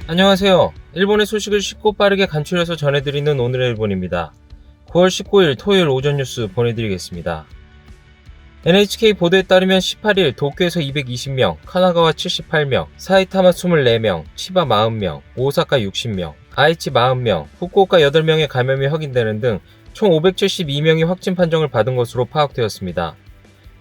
안녕하세요. 일본의 소식을 쉽고 빠르게 간추려서 전해드리는 오늘의 일본입니다. 9월 19일 토요일 오전 뉴스 보내드리겠습니다. NHK 보도에 따르면 18일 도쿄에서 220명, 카나가와 78명, 사이타마 24명, 치바 40명, 오사카 60명, 아이치 40명, 후쿠오카 8명의 감염이 확인되는 등 총 572명이 확진 판정을 받은 것으로 파악되었습니다.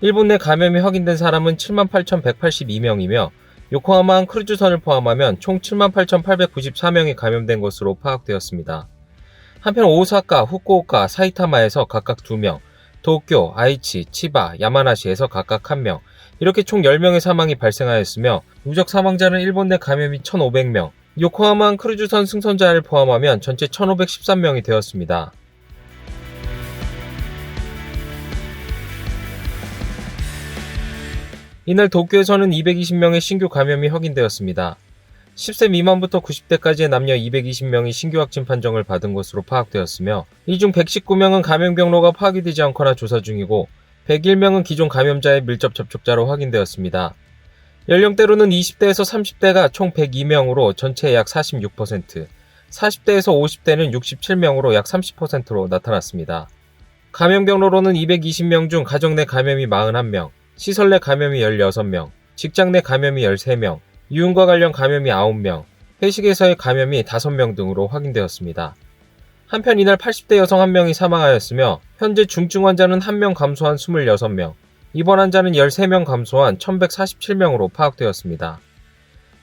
일본 내 감염이 확인된 사람은 78,182명이며 요코하마항 크루즈선을 포함하면 총 78,894명이 감염된 것으로 파악되었습니다. 한편 오사카, 후쿠오카, 사이타마에서 각각 2명, 도쿄, 아이치, 치바, 야마나시에서 각각 1명, 이렇게 총 10명의 사망이 발생하였으며 누적 사망자는 일본 내 감염이 1,500명, 요코하마항 크루즈선 승선자를 포함하면 전체 1,513명이 되었습니다. 이날 도쿄에서는 220명의 신규 감염이 확인되었습니다. 10세 미만부터 90대까지의 남녀 220명이 신규 확진 판정을 받은 것으로 파악되었으며 이 중 119명은 감염 경로가 파악이 되지 않거나 조사 중이고 101명은 기존 감염자의 밀접 접촉자로 확인되었습니다. 연령대로는 20대에서 30대가 총 102명으로 전체의 약 46%, 40대에서 50대는 67명으로 약 30%로 나타났습니다. 감염 경로로는 220명 중 가정 내 감염이 41명, 시설 내 감염이 16명, 직장 내 감염이 13명, 유흥과 관련 감염이 9명, 회식에서의 감염이 5명 등으로 확인되었습니다. 한편 이날 80대 여성 1명이 사망하였으며 현재 중증 환자는 1명 감소한 26명, 입원 환자는 13명 감소한 1147명으로 파악되었습니다.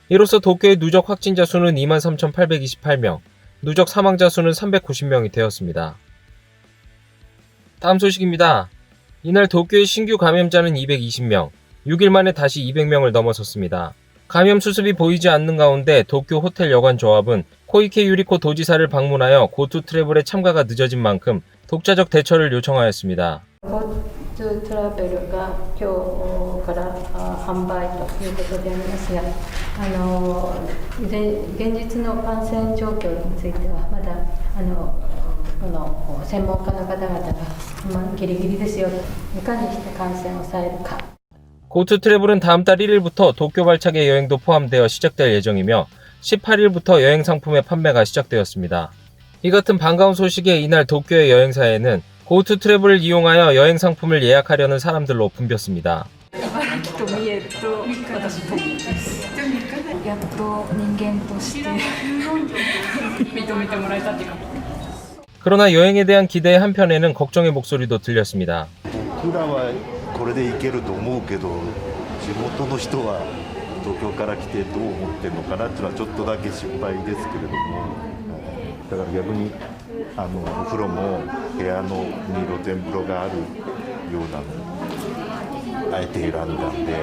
이로써 도쿄의 누적 확진자 수는 23,828명, 누적 사망자 수는 390명이 되었습니다. 다음 소식입니다. 이날 도쿄의 신규 감염자는 220명, 6일 만에 다시 200명을 넘어섰습니다. 감염 수습이 보이지 않는 가운데 도쿄 호텔 여관 조합은 코이케 유리코 도지사를 방문하여 고투 트래블에 참가가 늦어진 만큼 독자적 대처를 요청하였습니다. GoToトラベルが今日から販売ということでありますが、現実の感染状況についてはまだこの専門家の方々がギリギリですよと、いかにして感染を抑えるか。고투 트래블은 다음 달 1일부터 도쿄 발차기 여행도 포함되어 시작될 예정이며 18일부터 여행 상품의 판매가 시작되었습니다. 이 같은 반가운 소식에 이날 도쿄의 여행사에는 고투 트래블을 이용하여 여행 상품을 예약하려는 사람들로 붐볐습니다. 그러나 여행에 대한 기대의 한편에는 걱정의 목소리도 들렸습니다. これで行けると思うけど、地元の人は東京から来てどう思ってるのかなっていうのはちょっとだけ心配ですけれども、だから逆にお風呂も部屋に露天風呂があるようなのあえて選んだんで、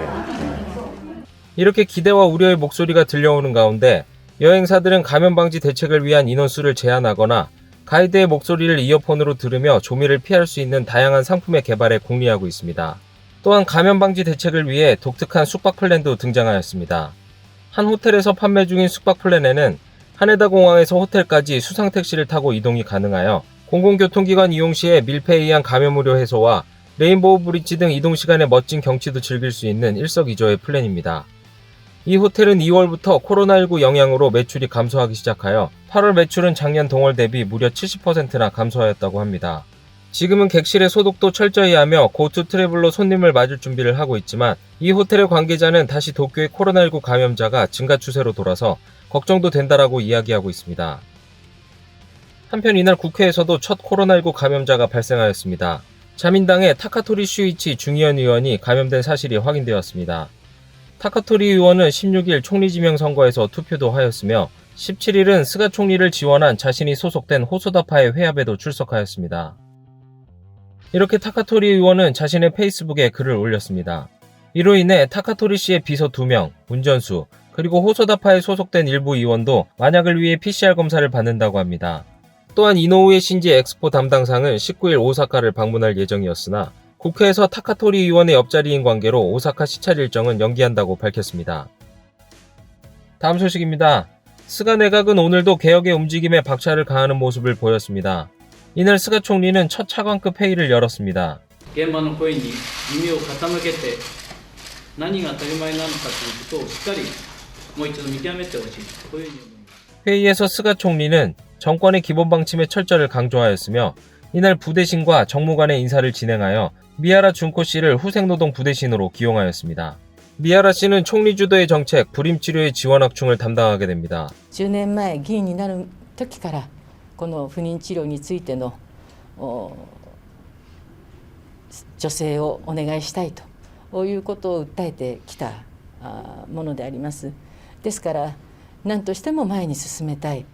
이렇게 기대와 우려의 목소리가 들려오는 가운데 여행사들은 감염 방지 대책을 위한 인원수를 제한하거나 가이드의 목소리를 이어폰으로 들으며 조미를 피할 수 있는 다양한 상품의 개발에 공리하고 있습니다. 또한 감염 방지 대책을 위해 독특한 숙박 플랜도 등장하였습니다. 한 호텔에서 판매 중인 숙박 플랜에는 하네다 공항에서 호텔까지 수상 택시를 타고 이동이 가능하여 공공교통기관 이용 시에 밀폐에 의한 감염 우려 해소와 레인보우 브릿지 등 이동 시간의 멋진 경치도 즐길 수 있는 일석이조의 플랜입니다. 이 호텔은 2월부터 코로나19 영향으로 매출이 감소하기 시작하여 8월 매출은 작년 동월 대비 무려 70%나 감소하였다고 합니다. 지금은 객실의 소독도 철저히 하며 고투 트래블로 손님을 맞을 준비를 하고 있지만 이 호텔의 관계자는 다시 도쿄의 코로나19 감염자가 증가 추세로 돌아서 걱정도 된다라고 이야기하고 있습니다. 한편 이날 국회에서도 첫 코로나19 감염자가 발생하였습니다. 자민당의 타카토리 슈이치 중의원 의원이 감염된 사실이 확인되었습니다. 타카토리 의원은 16일 총리 지명 선거에서 투표도 하였으며 17일은 스가 총리를 지원한 자신이 소속된 호소다파의 회합에도 출석하였습니다. 이렇게 타카토리 의원은 자신의 페이스북에 글을 올렸습니다. 이로 인해 타카토리 씨의 비서 2명, 운전수, 그리고 호소다파에 소속된 일부 의원도 만약을 위해 PCR 검사를 받는다고 합니다. 또한 이노우에 신지 엑스포 담당상은 19일 오사카를 방문할 예정이었으나 국회에서 타카토리 의원의 옆자리인 관계로 오사카 시찰 일정은 연기한다고 밝혔습니다. 다음 소식입니다. 스가 내각은 오늘도 개혁의 움직임에 박차를 가하는 모습을 보였습니다. 이날 스가 총리는 첫 차관급 회의를 열었습니다. 現場の声に耳を傾けて何が当たり前なのかということをしっかりもう一度見極めてほしいとこういうふうに思います。 회의에서 스가 총리는 정권의 기본 방침의 철저를 강조하였으며 이날 부대신과 정무관의 인사를 진행하여 미하라 준코 씨를 후생노동 부대신으로 기용하였습니다. 미하라 씨는 총리 주도의 정책 불임치료의 지원 확충을 담당하게 됩니다. 10年前議員になる時からこの不妊治療についての助成をお願いしたいということを訴えてきたものであります。ですから何としても前に進めたい。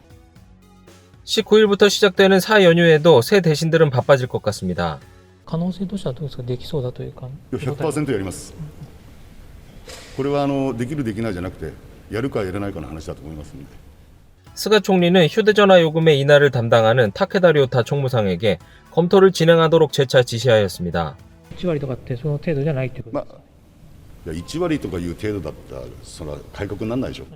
19일부터 시작되는 사연휴에도 새 대신들은 바빠질 것 같습니다. 可能性としてはどうですか、できそうだというか。100% やります。これはできるできないじゃなくてやるかやらないかの話だと思いますので。 스가 총리는 휴대전화 요금의 인하를 담당하는 타케다 료타 총무상에게 검토를 진행하도록 재차 지시하였습니다. 1割とかってその程度じゃないということですか。いや1割とかいう程度だったらそれは改革にならないでしょ。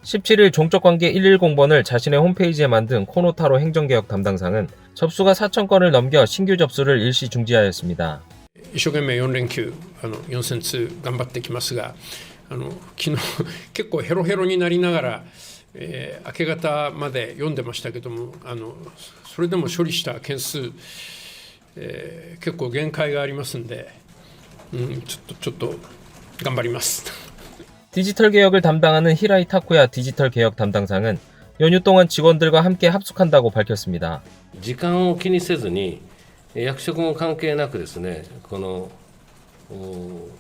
17일 종적관계 110번을 자신의 홈페이지에 만든 코노타로 행정개혁 담당상은 접수가 4,000건을 넘겨 신규 접수를 일시 중지하였습니다. 一生懸命4連休4000通頑張ってきますが昨日結構ヘロヘロになりながら、明け方まで読んでましたけどもそれでも処理した件数、結構限界がありますんで、ちょっと頑張ります。 디지털 개혁을 담당하는 히라이 타쿠야 디지털 개혁 담당상은 연휴 동안 직원들과 함께 합숙한다고 밝혔습니다. 時間を気にせずに役職も関係なくですね、この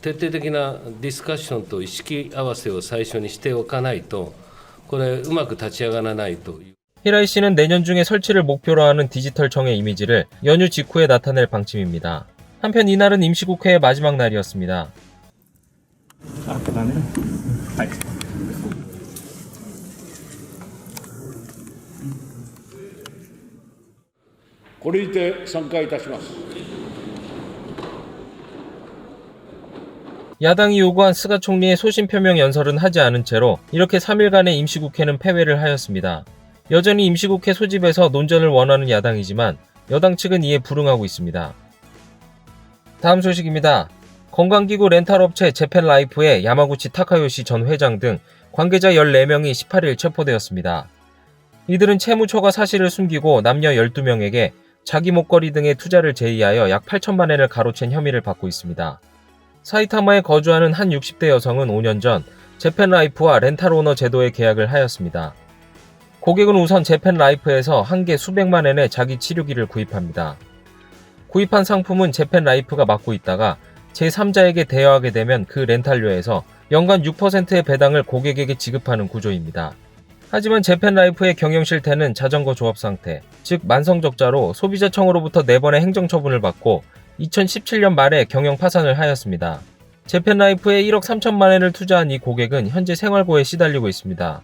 徹底的なディスカッションと意識合わせを最初にしておかないとこれうまく立ち上がらないと。 히라이 씨는 내년 중에 설치를 목표로 하는 디지털청의 이미지를 연휴 직후에 나타낼 방침입니다. 한편 이날은 임시국회의 마지막 날이었습니다. これにて参加いたします。 야당이 요구한 스가 총리의 소신 표명 연설은 하지 않은 채로 이렇게 3일간의 임시국회는 패회를 하였습니다. 여전히 임시국회 소집에서 논전을 원하는 야당이지만 여당 측은 이에 불응하고 있습니다. 다음 소식입니다. 건강기구 렌탈업체 재팬라이프의 야마구치 타카요시 전 회장 등 관계자 14명이 18일 체포되었습니다. 이들은 채무처가 사실을 숨기고 남녀 12명에게 자기 목걸이 등의 투자를 제의하여 약 8천만 엔을 가로챈 혐의를 받고 있습니다. 사이타마에 거주하는 한 60대 여성은 5년 전 재팬라이프와 렌탈오너 제도에 계약을 하였습니다. 고객은 우선 재팬라이프에서 한 개 수백만 엔의 자기 치료기를 구입합니다. 구입한 상품은 재팬라이프가 맡고 있다가 제3자에게 대여하게 되면 그 렌탈료에서 연간 6%의 배당을 고객에게 지급하는 구조입니다. 하지만 재팬라이프의 경영 실태는 자전거 조업 상태, 즉 만성적자로 소비자청으로부터 4번의 행정처분을 받고 2017년 말에 경영 파산을 하였습니다. 재팬라이프에 1억 3천만 엔을 투자한 이 고객은 현재 생활고에 시달리고 있습니다.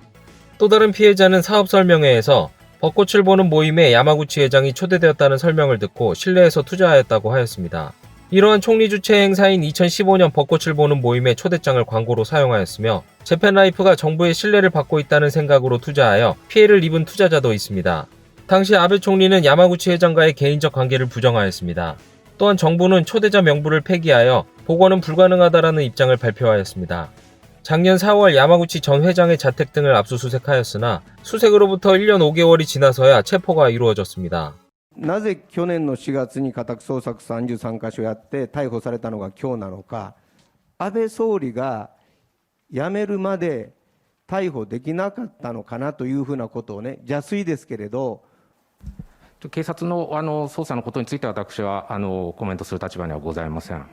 또 다른 피해자는 사업 설명회에서 벚꽃을 보는 모임에 야마구치 회장이 초대되었다는 설명을 듣고 실내에서 투자하였다고 하였습니다. 이러한 총리 주최 행사인 2015년 벚꽃을 보는 모임의 초대장을 광고로 사용하였으며 재팬라이프가 정부의 신뢰를 받고 있다는 생각으로 투자하여 피해를 입은 투자자도 있습니다. 당시 아베 총리는 야마구치 회장과의 개인적 관계를 부정하였습니다. 또한 정부는 초대자 명부를 폐기하여 복원은 불가능하다라는 입장을 발표하였습니다. 작년 4월 야마구치 전 회장의 자택 등을 압수수색하였으나 수색으로부터 1년 5개월이 지나서야 체포가 이루어졌습니다. なぜ去年の4月に家宅捜索33カ所やって逮捕されたのが今日なのか、安倍総理が辞めるまで逮捕できなかったのかなというふうなことをね、邪推ですけれど。警察の捜査のことについては私はコメントする立場にはございません。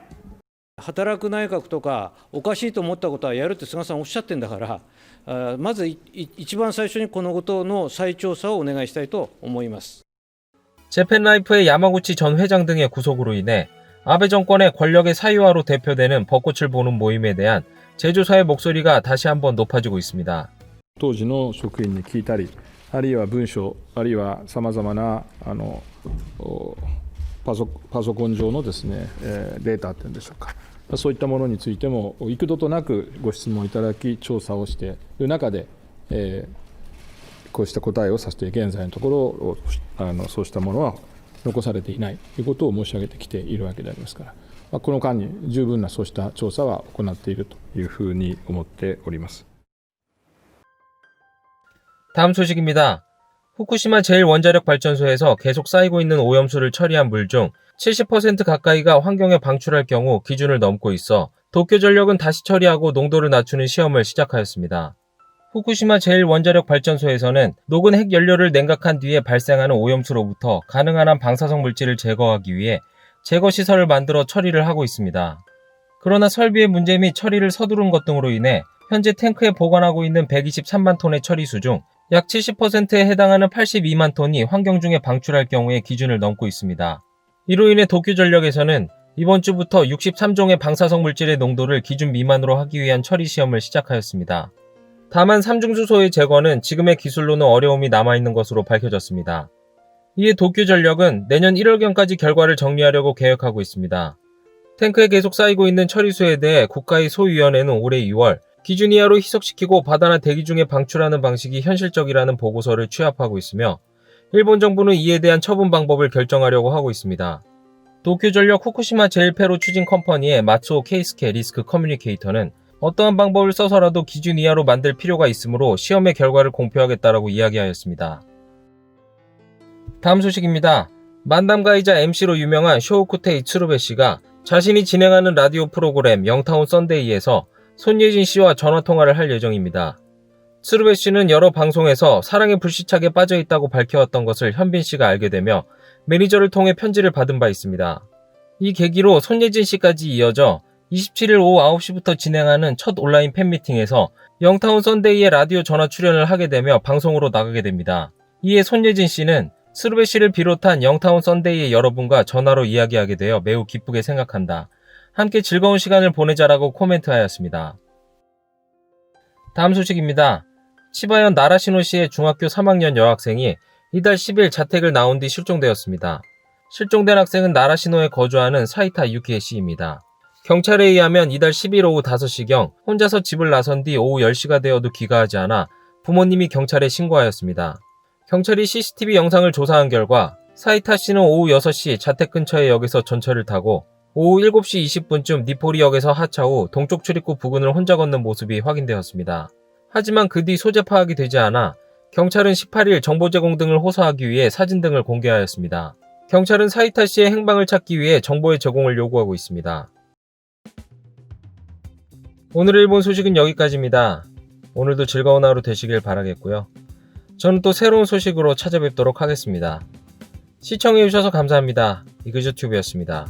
働く内閣とかおかしいと思ったことはやるって菅さんおっしゃってんだから、まず一番最初にこのことの再調査をお願いしたいと思います。 재팬라이프의 야마구치 전 회장 등의 구속으로 인해 아베 정권의 권력의 사유화로 대표되는 벚꽃을 보는 모임에 대한 제조사의 목소리가 다시 한번 높아지고 있습니다. 当時の職員に聞いたり、あるいは文書、あるいはさまざまなパソコン上のですね、データっていうんでしょうか、そういったものについても幾度となくご質問いただき調査をしている中で、こうした答えをさせて現在のところそうしたものは残されていないということを申し上げてきているわけでありますから、この間に十分なそうした調査は行っているというふうに思っております。 다음 소식입니다. 후쿠시마 제1원자력발전소에서 계속 쌓이고 있는 오염수를 처리한 물 중 70% 가까이가 환경에 방출할 경우 기준을 넘고 있어 도쿄전력은 다시 처리하고 농도를 낮추는 시험을 시작하였습니다. 후쿠시마 제1원자력발전소에서는 녹은 핵연료를 냉각한 뒤에 발생하는 오염수로부터 가능한 한 방사성 물질을 제거하기 위해 제거시설을 만들어 처리를 하고 있습니다. 그러나 설비의 문제 및 처리를 서두른 것 등으로 인해 현재 탱크에 보관하고 있는 123만 톤의 처리수 중 약 70%에 해당하는 82만 톤이 환경 중에 방출할 경우에 기준을 넘고 있습니다. 이로 인해 도쿄전력에서는 이번 주부터 63종의 방사성 물질의 농도를 기준 미만으로 하기 위한 처리 시험을 시작하였습니다. 다만 삼중수소의 제거는 지금의 기술로는 어려움이 남아있는 것으로 밝혀졌습니다. 이에 도쿄전력은 내년 1월경까지 결과를 정리하려고 계획하고 있습니다. 탱크에 계속 쌓이고 있는 처리수에 대해 국가의 소위원회는 올해 2월 기준 이하로 희석시키고 바다나 대기 중에 방출하는 방식이 현실적이라는 보고서를 취합하고 있으며 일본 정부는 이에 대한 처분 방법을 결정하려고 하고 있습니다. 도쿄전력 후쿠시마 제1폐로 추진 컴퍼니의 마츠오 케이스케 리스크 커뮤니케이터는 어떠한 방법을 써서라도 기준 이하로 만들 필요가 있으므로 시험의 결과를 공표하겠다라고 이야기하였습니다. 다음 소식입니다. 만담가이자 MC로 유명한 쇼우쿠테이 츠루베 씨가 자신이 진행하는 라디오 프로그램 영타운 썬데이에서 손예진 씨와 전화통화를 할 예정입니다. 츠루베 씨는 여러 방송에서 사랑에 불시착에 빠져있다고 밝혀왔던 것을 현빈 씨가 알게 되며 매니저를 통해 편지를 받은 바 있습니다. 이 계기로 손예진 씨까지 이어져 27일 오후 9시부터 진행하는 첫 온라인 팬미팅에서 영타운 썬데이의 라디오 전화 출연을 하게 되며 방송으로 나가게 됩니다. 이에 손예진 씨는 츠루베 씨를 비롯한 영타운 썬데이의 여러분과 전화로 이야기하게 되어 매우 기쁘게 생각한다. 함께 즐거운 시간을 보내자라고 코멘트하였습니다. 다음 소식입니다. 치바현 나라시노시의 중학교 3학년 여학생이 이달 10일 자택을 나온 뒤 실종되었습니다. 실종된 학생은 나라시노에 거주하는 사이타 유키에 씨입니다. 경찰에 의하면 이달 10일 오후 5시경 혼자서 집을 나선 뒤 오후 10시가 되어도 귀가하지 않아 부모님이 경찰에 신고하였습니다. 경찰이 CCTV 영상을 조사한 결과 사이타 씨는 오후 6시 자택 근처의 역에서 전철을 타고 오후 7시 20분쯤 니포리역에서 하차 후 동쪽 출입구 부근을 혼자 걷는 모습이 확인되었습니다. 하지만 그 뒤 소재 파악이 되지 않아 경찰은 18일 정보 제공 등을 호소하기 위해 사진 등을 공개하였습니다. 경찰은 사이타 씨의 행방을 찾기 위해 정보의 제공을 요구하고 있습니다. 오늘 일본 소식은 여기까지입니다. 오늘도 즐거운 하루 되시길 바라겠고요. 저는 또 새로운 소식으로 찾아뵙도록 하겠습니다. 시청해주셔서 감사합니다. 이그저튜브였습니다.